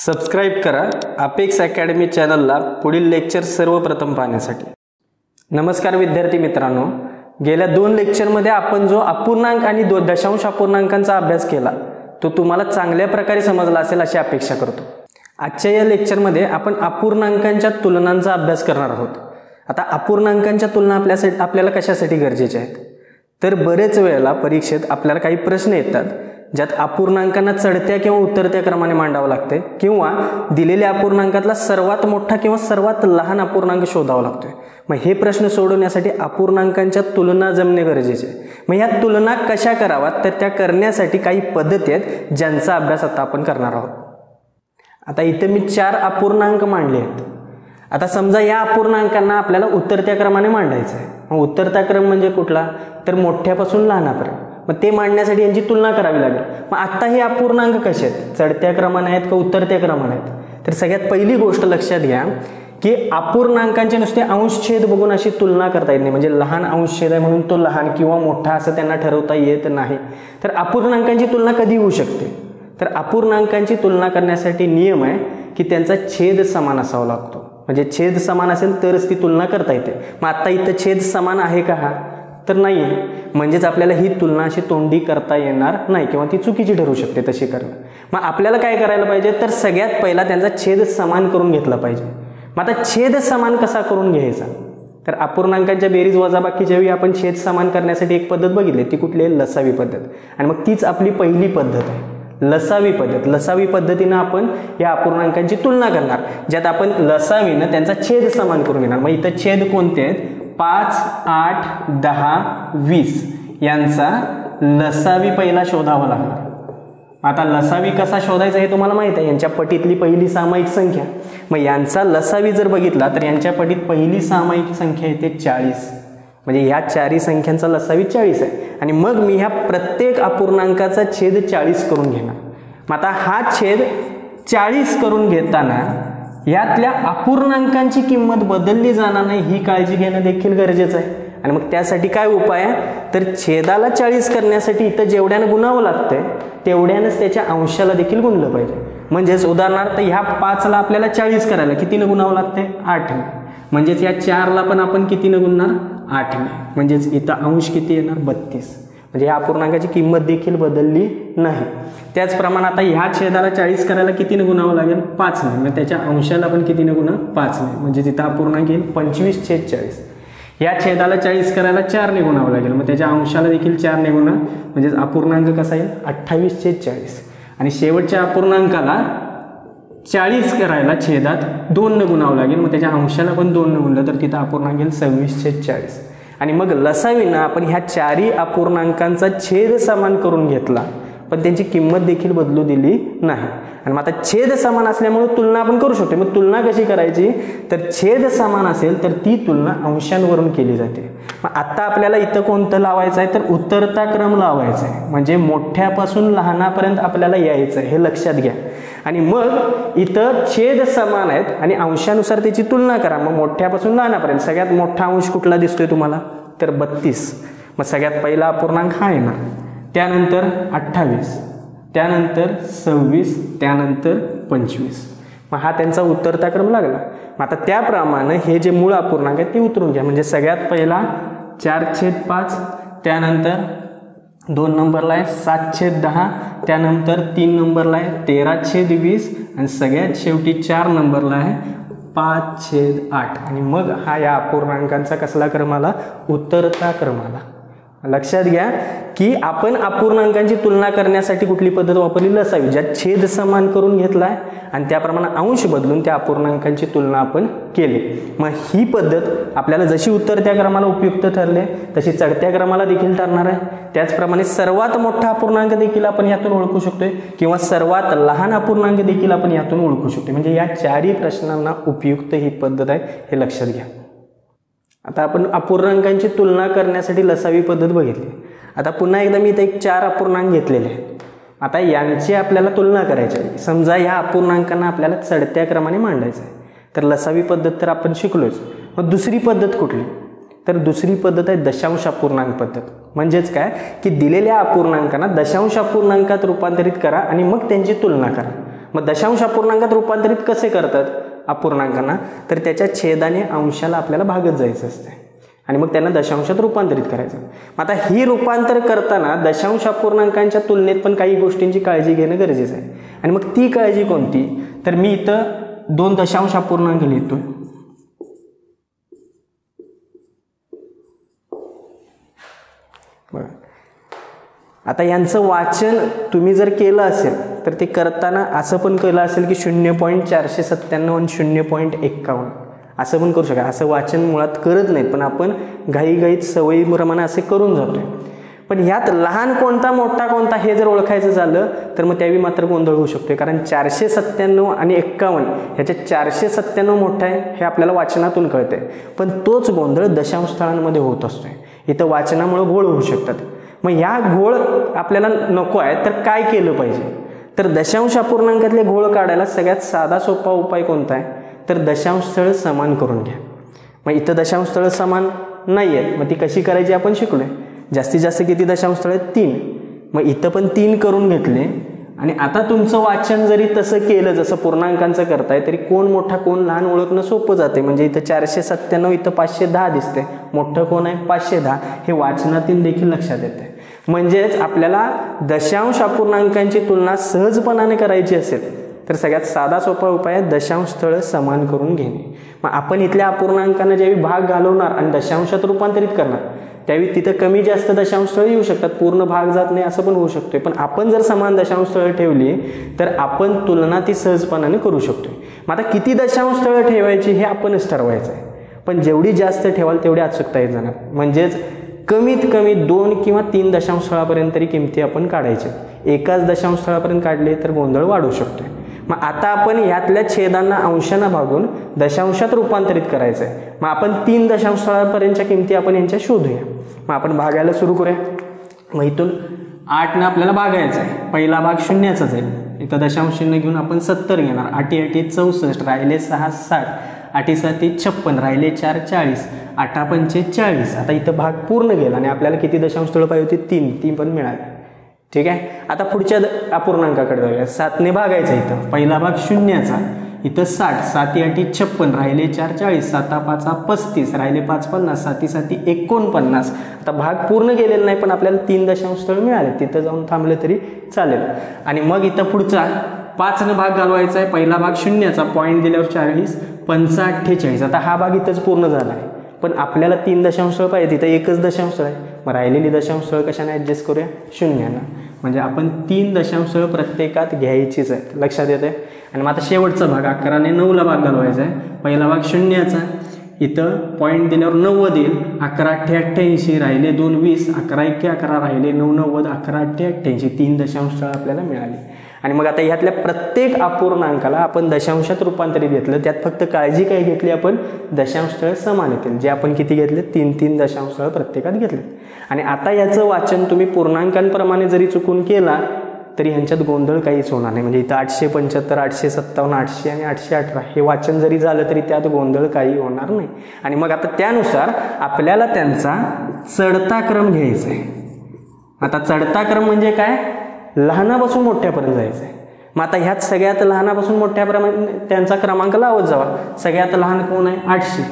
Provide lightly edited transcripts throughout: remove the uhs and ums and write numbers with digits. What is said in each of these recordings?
Subscribe करा apex academy चॅनलला पुढील लेक्चर सर्वप्रथम पाहण्यासाठी। नमस्कार विद्यार्थी मित्रांनो, गेल्या 2 लेक्चरमध्ये आपण जो अपूर्णांक आणि दशांश अपूर्णांकांचा अभ्यास केला तो तुम्हाला चांगल्या प्रकारे समजला असेल अशी अपेक्षा करतो। आजच्या या लेक्चरमध्ये आपण अपूर्णांकांच्या तुलनांचा अभ्यास करणार आहोत। आता अपूर्णांकांच्या तुलना आपल्याला कशासाठी गरजेच्या आहेत, तर बरेच वेळेला परीक्षेत आपल्याला काही प्रश्न येतात ज्यात अपूर्णांकांना चढत्या किंवा उतरत्या क्रमाने मांडावं लागते किंवा दिलेल्या अपूर्णांकातला सर्वात मोठा किंवा सर्वात लहान अपूर्णांक शोधावा लागतोय। मग हे प्रश्न सोडवण्यासाठी अपूर्णांकांच्या तुलना जमणे गरजेचे आहे। मग ह्या तुलना कशा कराव्यात तर त्या करण्यासाठी काही पद्धती आहेत ज्यांचा अभ्यास आता आपण करणार आहोत। आता इथे मी 4 अपूर्णांक मांडले आहेत। आता समजा या अपूर्णांकांना आपल्याला उतरत्या क्रमाने मांडायचं आहे। मग उतरता क्रम म्हणजे कुठला, तर मोठ्यापासून लहानापर्यंत। मग ते मांडण्यासाठी यांची तुलना करावी लागेल। मग आता हे अपूर्णांक कसे आहेत, चढत्या क्रमाने आहेत का उतरत्या क्रमाने आहेत, तर सगळ्यात पहिली गोष्ट लक्षात घ्या की अपूर्णांकांचे नुसते अंश छेद बघून अशी तुलना करता येत नाही। म्हणजे लहान अंश छेद आहे म्हणून तो लहान किंवा मोठा असं त्यांना ठरवता येत नाही। तर अपूर्णांकांची तुलना कधी होऊ शकते, तर अपूर्णांकांची तुलना करण्यासाठी नियम आहे की त्यांचा छेद समान असावा लागतो। म्हणजे छेद समान असेल तरच ती तुलना करता येते। मग आता इथं छेद समान आहे का, हा तर नाही आहे, म्हणजेच आपल्याला ही तुलना अशी तोंडी करता येणार नाही किंवा ती चुकीची ठरू शकते तशी करणं। मग आपल्याला काय करायला पाहिजे, तर सगळ्यात पहिला त्यांचा छेद समान करून घेतला पाहिजे। मग आता छेद समान कसा करून घ्यायचा, तर अपूर्णांकांच्या बेरीज वजाबाकीच्या वेळी आपण छेद समान करण्यासाठी एक पद्धत बघितली, ती कुठली आहे, लसावी पद्धत। आणि मग तीच आपली पहिली पद्धत आहे, लसावी पद्धत। लसावी पद्धतीनं आपण या अपूर्णांकांची तुलना करणार, ज्यात आपण लसावीनं त्यांचा छेद समान करून घेणार। मग इथं छेद कोणते आहेत, 5, 8, 10, 20 यांचा लसावी पहिला शोधावा लागणार। आता लसावी कसा शोधायचा हे तुम्हाला माहित आहे, यांच्या पटीतली पहिली सामायिक संख्या। मग यांचा लसावी जर बघितला तर यांच्या पटीत पहिली सामायिक संख्या येते 40, म्हणजे ह्या 4 संख्यांचा लसावी 40 आहे। आणि मग मी ह्या प्रत्येक अपूर्णांकाचा छेद 40 करून घेणार। मग आता हा छेद 40 करून घेताना यातल्या अपूर्णांकांची किंमत बदलली जाणार नाही ही काळजी घेणं देखील गरजेचं आहे। आणि मग त्यासाठी काय उपाय आहे, तर छेदाला 40 करण्यासाठी इथं जेवढ्यानं गुणावं लागतंय तेवढ्यानंच त्याच्या अंशाला देखील गुणलं पाहिजे। म्हणजेच उदाहरणार्थ ह्या 5ला आपल्याला 40 करायला कितीनं गुणावं लागतंय, 8ने। म्हणजेच या 4ला पण आपण कितीनं गुणणार, 8ने। म्हणजेच इथं अंश किती येणार, 32। म्हणजे या अपूर्णांकाची किंमत देखील बदलली नाही। त्याचप्रमाणे आता ह्या छेदाला 40 करायला कितीनं गुणावं लागेल, 5ने। मग त्याच्या अंशाला पण कितीनं गुणा, 5ने। म्हणजे तिथं अपूर्णांक येईल 25/40। या छेदाला 40 करायला 4ने गुणावं लागेल, मग त्याच्या अंशाला देखील 4ने गुणा, म्हणजे अपूर्णांक कसा येईल, 28/40। आणि शेवटच्या अपूर्णांकाला 40 करायला छेदात 2ने गुणावं लागेल, मग त्याच्या अंशाला पण 2ने गुणलं तर तिथं अपूर्णांक येईल 26/40। आणि मग लसावीनं आपण ह्या 4 अपूर्णांकांचा छेद समान करून घेतला, पण त्यांची किंमत देखील बदलू दिली नाही। आणि मग आता छेद समान असल्यामुळे तुलना आपण करू शकतो। मग तुलना कशी करायची, तर छेद समान असेल तर ती तुलना अंशांवरून केली जाते। मग आता आपल्याला इथं कोणतं लावायचं आहे, तर उतरता क्रम लावायचा आहे। म्हणजे मोठ्यापासून लहानापर्यंत आपल्याला यायचं आहे, हे लक्षात घ्या। आणि मग इथं छेद समान आहेत आणि अंशानुसार त्याची तुलना करा। मग मोठ्यापासून लहानापर्यंत सगळ्यात मोठा अंश कुठला दिसतोय तुम्हाला, तर 32। मग सगळ्यात पहिला अपूर्णांक हा येणार, त्यानंतर 28, त्यानंतर 26, त्यानंतर 25। मग हा त्यांचा उतरता क्रम लागला। मग आता त्याप्रमाणे हे जे मूळ अपूर्णांक आहेत ते उतरून घ्या। म्हणजे सगळ्यात पहिला 4/5, त्यानंतर 2 नंबरला आहे 7/10, त्यानंतर 3 नंबरला आहे 13/20 आणि सगळ्यात शेवटी 4 नंबरला आहे 5/8। आणि मग हा या अपूर्णांकांचा कसला क्रम आला, उतरता क्रम आला। लक्षात घ्या की आपण अपूर्णांकांची तुलना करण्यासाठी कुठली पद्धत वापरली, लसावी, ज्यात छेद समान करून घेतलाय आणि त्याप्रमाणे अंश बदलून त्या अपूर्णांकांची तुलना आपण केली। मग ही पद्धत आपल्याला जशी उतरत्या क्रमाला उपयुक्त ठरले तशी चढत्या क्रमाला देखील ठरणार आहे। त्याचप्रमाणे सर्वात मोठा अपूर्णांक देखील आपण यातून ओळखू शकतोय किंवा सर्वात लहान अपूर्णांक देखील आपण यातून ओळखू शकतो। म्हणजे या 4 प्रश्नांना उपयुक्त ही पद्धत आहे, हे लक्षात घ्या। आता आपण अपूर्णांकांची तुलना करण्यासाठी लसावी पद्धत बघितली। आता पुन्हा एकदा मी इथे 4 अपूर्णांक घेतलेले आहेत। आता यांची आपल्याला तुलना करायची आहे। समजा या अपूर्णांकांना आपल्याला चढत्या क्रमाने मांडायचं आहे, तर लसावी पद्धत तर आपण शिकलोच। मग दुसरी पद्धत कुठली, तर दुसरी पद्धत आहे दशांश अपूर्णांक पद्धत। म्हणजेच काय की दिलेल्या अपूर्णांकांना दशांश अपूर्णांकात रूपांतरित करा आणि मग त्यांची तुलना करा। मग दशांश अपूर्णांकात रूपांतरित कसे करतात अपूर्णांकांना, तर त्याच्या छेदाने अंशाला आपल्याला भागत जायचं असते आणि मग त्यांना दशांशात रूपांतरित करायचं. आता ही रूपांतर करताना दशांश अपूर्णांकांच्या तुलनेत पण काही गोष्टींची काळजी घेणं गरजेचं आहे. आणि मग ती काळजी कोणती, तर मी इथं 2 दशांश अपूर्णांक लिहितोय. आता यांचं वाचन तुम्ही जर केलं असेल तर ते करताना असं पण केलं असेल की 0.497 आणि 0.51 असं पण करू शका. असं वाचन मुळात करत नाहीत, पण आपण घाईघाईत सवयीप्रमाणे असे करून जातोय. पण ह्यात लहान कोणता मोठा कोणता हे जर ओळखायचं झालं तर मग त्यावेळी मात्र गोंधळ होऊ शकतोय. कारण 497 आणि 51 ह्याच्यात 497 मोठा आहे हे आपल्याला वाचनातून कळतंय, पण तोच गोंधळ दशांश स्थळांमध्ये होत असतोय. इथं वाचनामुळे घोळ होऊ शकतात. मग ह्या घोळ आपल्याला नको आहे तर काय केलं पाहिजे, तर दशांश अपूर्णांकातले घोळ काढायला सगळ्यात साधा सोपा उपाय कोणता आहे, तर दशांश स्थळ समान करून घ्या. मग इथं दशांश स्थळ समान नाही आहेत, मग ती कशी करायची आपण शिकलोय. जास्तीत जास्त किती दशांश स्थळ आहेत, 3. मग इथं पण 3 करून घेतले. आणि आता तुमचं वाचन जरी तसं केलं जसं पूर्णांकांचं करताय तरी कोण मोठा कोण लहान ओळखणं सोपं जाते. म्हणजे इथं 497 इथं 510 दिसते, मोठं कोण आहे 510 हे वाचनातील देखील लक्षात येते. म्हणजेच आपल्याला दशांश अपूर्णांकांची तुलना सहजपणाने करायची असेल तर सगळ्यात साधा सोपा उपाय आहे दशांश स्थळ समान करून घेणे. मग आपण इथल्या अपूर्णांकांना ज्यावेळी भाग घालवणार आणि दशांशात रूपांतरित करणार त्यावेळी तिथं कमी जास्त दशांश स्थळ येऊ शकतात, पूर्ण भाग जात नाही असं पण होऊ शकतोय. पण आपण जर समान दशांश स्थळ ठेवली तर आपण तुलना ती सहजपणाने करू शकतोय. मग आता किती दशांश स्थळ ठेवायची हे आपणच ठरवायचं आहे, पण जेवढी जास्त ठेवाल तेवढी अचूकता येत जाणार. म्हणजेच कमीत कमी 2 किंवा 3 दशांश स्थळापर्यंत तरी किमती आपण काढायच्या. एकाच दशांश स्थळापर्यंत काढले तर गोंधळ वाढू शकतोय. मग आता आपण यातल्या छेदांना अंशांना भागून दशांशात रूपांतरित करायचं आहे. मग आपण 3 दशांश स्थळापर्यंतच्या किमती आपण यांच्या शोधूया. मग आपण भागायला सुरू करूया. मग इथून 8 आपल्याला भागायचं आहे. पहिला भाग शून्याचाच आहे, इथं दशांश चिन्ह घेऊन आपण 70 घेणार. 8 8 64, राहिले 6 60, 8 7 56, राहिले 4 40, 8 5 40. आता इथं भाग पूर्ण गेला आणि आपल्याला किती दशांश स्थळ पाहिजे होती 3, ती पण मिळाली. ठीक आहे. आता पुढच्या अपूर्णांकाकडे जाऊया. 7 ने भागायचं. इथं पहिला भाग शून्याचा, इथं 60, 7 8 56, राहिले 4 40, 7 5 35, राहिले 5 50, 7 7 49. आता भाग पूर्ण गेलेला नाही पण आपल्याला 3 दशांश स्थळ मिळाले, तिथं जाऊन थांबले तरी चालेल. आणि मग इथं पुढचा 5 ने भाग घालवायचा आहे. पहिला भाग शून्याचा, पॉईंट दिल्यावर 40, 5 48. आता हा भाग इथंच पूर्ण झाला आहे, पण आपल्याला 3 दशांश स्थळ पाहिजे, तिथं एकच दशांश स्थळ आहे. मग राहिलेली दशांश स्थळ कशाने ॲडजस्ट करूया, शून्यानं. म्हणजे आपण 3 दशांश स्थळ प्रत्येकात घ्यायचीच आहे, लक्षात येते. आणि मग आता शेवटचा भाग 11 ने 9 ला भाग घालवायचा आहे. पहिला भाग शून्याचा, इथं पॉईंट दिल्यावर 90 येईल. 11 8 88, राहिले 2 20, 11 1 11, राहिले 9 90, 11 8 88. 3 दशांश स्थळ आपल्याला मिळाली. आणि मग आता ह्यातल्या प्रत्येक अपूर्णांकाला आपण दशांशात रूपांतरित घेतलं. त्यात फक्त काळजी काय घेतली आपण, दशांश स्थळ समान येतील. जे आपण किती घेतले, 3 दशांश स्थळ प्रत्येकात घेतले. आणि आता याचं वाचन तुम्ही पूर्णांकांप्रमाणे जरी चुकून केला तरी ह्यांच्यात गोंधळ काहीच होणार नाही. म्हणजे इथं 875, 857, 800 आणि 818 हे वाचन जरी झालं तरी त्यात गोंधळ काही होणार नाही. आणि मग आता त्यानुसार आपल्याला त्यांचा चढता क्रम घ्यायचा आहे. आता चढता क्रम म्हणजे काय, लहानापासून मोठ्यापर्यंत जायचं आहे. मग आता ह्यात सगळ्यात लहानापासून मोठ्यापर्यंत त्यांचा क्रमांक लावत जावा. सगळ्यात लहान कोण आहे 800,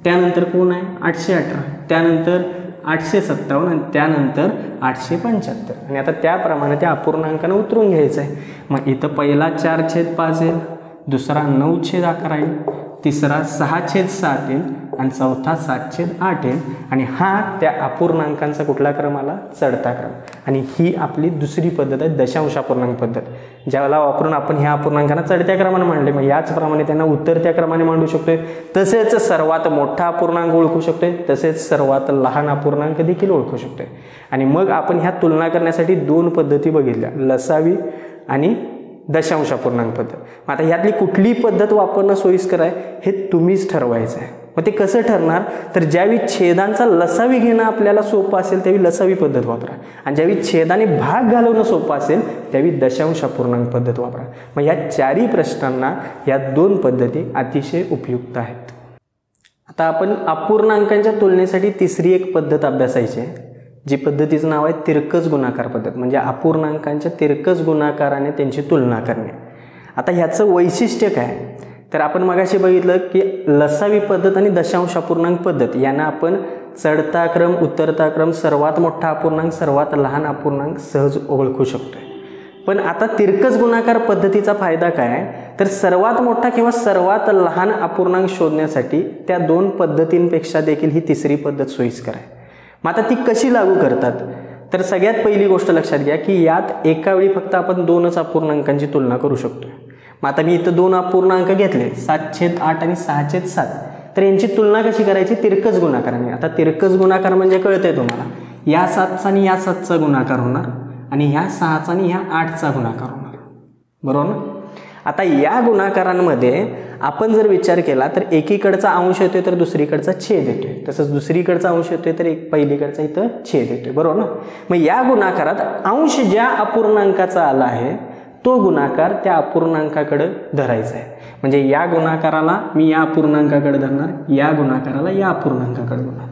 त्यानंतर कोण आहे 818, त्यानंतर 857 आणि त्यानंतर 875. आणि आता त्याप्रमाणे त्या अपूर्णांकानं उतरून घ्यायचं आहे. मग इथं पहिला 4/5 येईल, दुसरा 9/11 येईल, तिसरा 6/7 येईल आणि चौथा 7/8 येईल. आणि हा त्या अपूर्णांकांचा कुठला क्रम आला, चढता क्रम. आणि ही आपली दुसरी पद्धत आहे दशांश अपूर्णांक पद्धत, ज्याला वापरून आपण ह्या अपूर्णांकांना चढत्या क्रमाने मांडले. मग याचप्रमाणे त्यांना उतरत्या क्रमाने मांडू शकतोय. तसेच सर्वात मोठा अपूर्णांक ओळखू शकतोय, तसेच सर्वात लहान अपूर्णांक देखील ओळखू शकतोय. आणि मग आपण ह्या तुलना करण्यासाठी 2 पद्धती बघितल्या, लसावी आणि दशांश अपूर्णांक पद्धत. आता ह्यातली कुठली पद्धत वापरणं सोयीस्कर आहे हे तुम्हीच ठरवायचं आहे. मग ते कसं ठरणार, तर ज्यावेळी छेदांचा लसावी घेणं आपल्याला सोपं असेल त्यावेळी लसावी पद्धत वापरा, आणि ज्यावेळी छेदाने भाग घालवणं सोपं असेल त्यावेळी दशांश अपूर्णांक पद्धत वापरा. मग या 4ही प्रश्नांना या 2 पद्धती अतिशय उपयुक्त आहेत. आता आपण अपूर्णांकांच्या तुलनेसाठी तिसरी एक पद्धत अभ्यासायची आहे, जी पद्धतीचं नाव आहे तिरकस गुणाकार पद्धत. म्हणजे अपूर्णांकांच्या तिरकस गुणाकाराने त्यांची तुलना करणे. आता ह्याचं वैशिष्ट्य काय, तर आपण मगाशी बघितलं की लसावी पद्धत आणि दशांश अपूर्णांक पद्धत यांना आपण चढता क्रम, उतरता क्रम, सर्वात मोठा अपूर्णांक, सर्वात लहान अपूर्णांक सहज ओळखू शकतोय. पण आता तिरकस गुणाकार पद्धतीचा फायदा काय, तर सर्वात मोठा किंवा सर्वात लहान अपूर्णांक शोधण्यासाठी त्या दोन पद्धतींपेक्षा देखील ही तिसरी पद्धत सोयीस्कर आहे. मग आता ती कशी लागू करतात, तर सगळ्यात पहिली गोष्ट लक्षात घ्या की यात एका वेळी फक्त आपण दोनच अपूर्णांकांची तुलना करू शकतो. मग आता मी इथं दोन अपूर्णांक घेतले 7/8 आणि 6/7, तर यांची तुलना कशी करायची, तिरकस गुणाकाराने. आता तिरकस गुणाकार म्हणजे कळतंय तुम्हाला, या 7चा आणि या 7चा गुणाकार होणार आणि ह्या 6चा आणि ह्या 8चा गुणाकार होणार, बरोबर ना. आता या गुणाकारांमध्ये आपण जर विचार केला तर एकीकडचा अंश येतोय तर दुसरीकडचा छेद येतोय, तसंच दुसरीकडचा अंश येतोय तर पहिलीकडचा इथं छेद येतोय, बरोबर ना. मग या गुणाकारात अंश ज्या अपूर्णांकाचा आला आहे तो गुणाकार त्या अपूर्णांकाकडे धरायचा आहे. म्हणजे या गुणाकाराला मी या अपूर्णांकाकडे धरणार, या गुणाकाराला या अपूर्णांकाकडे धरणार,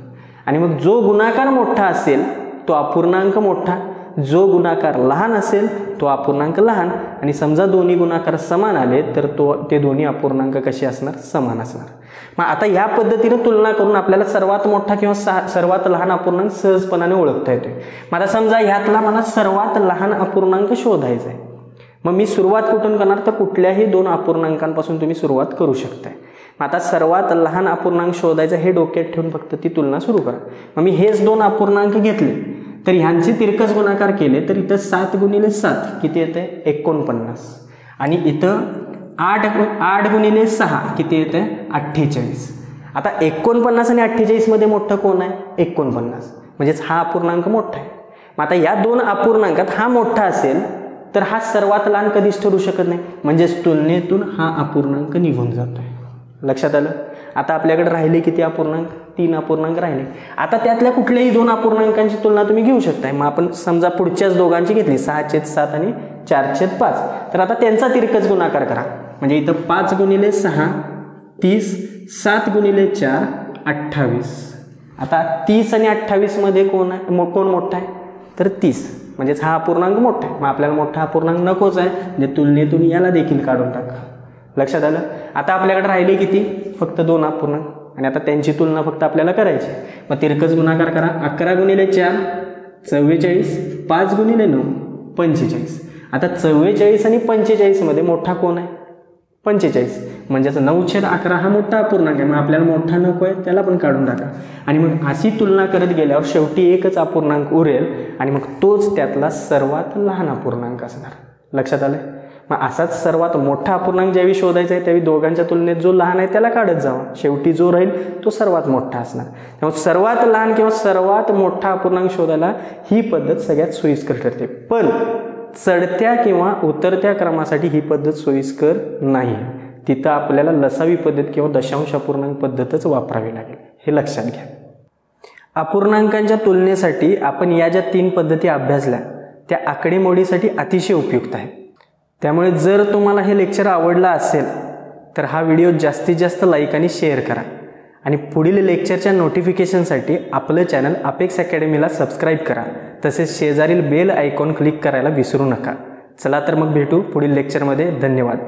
आणि मग जो गुणाकार मोठा असेल तो अपूर्णांक मोठा, जो गुणाकार लहान असेल तो अपूर्णांक लहान, आणि समजा दोन्ही गुणाकार समान आले तर ते दोन्ही अपूर्णांक कसे असणार, समान असणार. मग आता या पद्धतीने तुलना करून आपल्याला सर्वात मोठा किंवा सर्वात लहान अपूर्णांक सहजपणाने ओळखता येतोय. मग आता समजा ह्यातला मला सर्वात लहान अपूर्णांक शोधायचा आहे, मग मी सुरुवात कुठून करणार, तर कुठल्याही दोन अपूर्णांकांपासून तुम्ही सुरुवात करू शकताय. मग आता सर्वात लहान अपूर्णांक शोधायचं हे डोक्यात ठेवून फक्त ती तुलना सुरू करा. मग मी हेच दोन अपूर्णांक घेतले तर ह्यांचे तिरकस गुणाकार केले तर इथं 7 × 7 किती येते, 49, आणि इथं 8 × 6 किती येते, 48. आता 49 आणि 48 मध्ये मोठं कोण आहे, 49, म्हणजेच हा अपूर्णांक मोठा आहे. मग आता या दोन अपूर्णांकात हा मोठा असेल तर हा सर्वात लहान कधीच ठरू शकत नाही, म्हणजेच तुलनेतून हा अपूर्णांक निघून जातोय. लक्षात आलं. आता आपल्याकडे राहिले किती अपूर्णांक, 3 अपूर्णांक राहिले. आता त्यातल्या कुठल्याही दोन अपूर्णांकांची तुलना तुम्ही घेऊ शकताय. मग आपण समजा पुढच्याच दोघांची घेतली 6/7 आणि 4/5, तर आता त्यांचा तिरकस गुणाकार करा. म्हणजे इथं 5 × 6 30, 7 × 4 28. आता 30 आणि 28 मध्ये कोण मोठा आहे, तर 30, म्हणजेच हा अपूर्णांक मोठा आहे. मग आपल्याला मोठा अपूर्णांक नकोच आहे, म्हणजे तुलनेतून याला देखील काढून टाका. लक्षात आलं. आता आपल्याकडे राहिले किती, फक्त दोन अपूर्णांक, आणि आता त्यांची तुलना फक्त आपल्याला करायची. मग तिरकस गुणाकार करा. 11 × 4 44, 5 × 9 45. आता 44 आणि 45 मध्ये मोठा कोण आहे, 45, म्हणजेच 9/11 हा मोठा अपूर्णांक आहे. मग आपल्याला मोठा नको आहे, त्याला पण काढून टाका. आणि मग अशी तुलना करत गेल्यावर शेवटी एकच अपूर्णांक उरेल, आणि मग तोच त्यातला सर्वात लहान अपूर्णांक असणार. लक्षात आलं. मग असाच सर्वात मोठा अपूर्णांक ज्यावेळी शोधायचा आहे त्यावेळी दोघांच्या तुलनेत जो लहान आहे त्याला काढत जावा, शेवटी जो राहील तो सर्वात मोठा असणार. त्यामुळे सर्वात लहान किंवा सर्वात मोठा अपूर्णांक शोधायला ही पद्धत सगळ्यात सोयीस्कर ठरते. पण चढत्या किंवा उतरत्या क्रमासाठी ही पद्धत सोयीस्कर नाही. तिथं आपल्याला लसावी पद्धत किंवा दशांश अपूर्णांक पद्धतच वापरावी लागेल, हे लक्षात घ्या. अपूर्णांकांच्या तुलनेसाठी आपण या ज्या 3 पद्धती अभ्यासल्या त्या आकडेमोडीसाठी अतिशय उपयुक्त आहेत. त्यामुळे जर तुम्हाला हे लेक्चर आवडलं असेल तर हा व्हिडिओ जास्तीत जास्त लाईक आणि शेअर करा, आणि पुढील लेक्चरच्या नोटिफिकेशनसाठी आपलं चॅनल अपेक्स अकॅडमीला सबस्क्राईब करा. तसेच शेजारील बेल आयकॉन क्लिक करायला विसरू नका. चला तर मग भेटू पुढील लेक्चरमध्ये. धन्यवाद.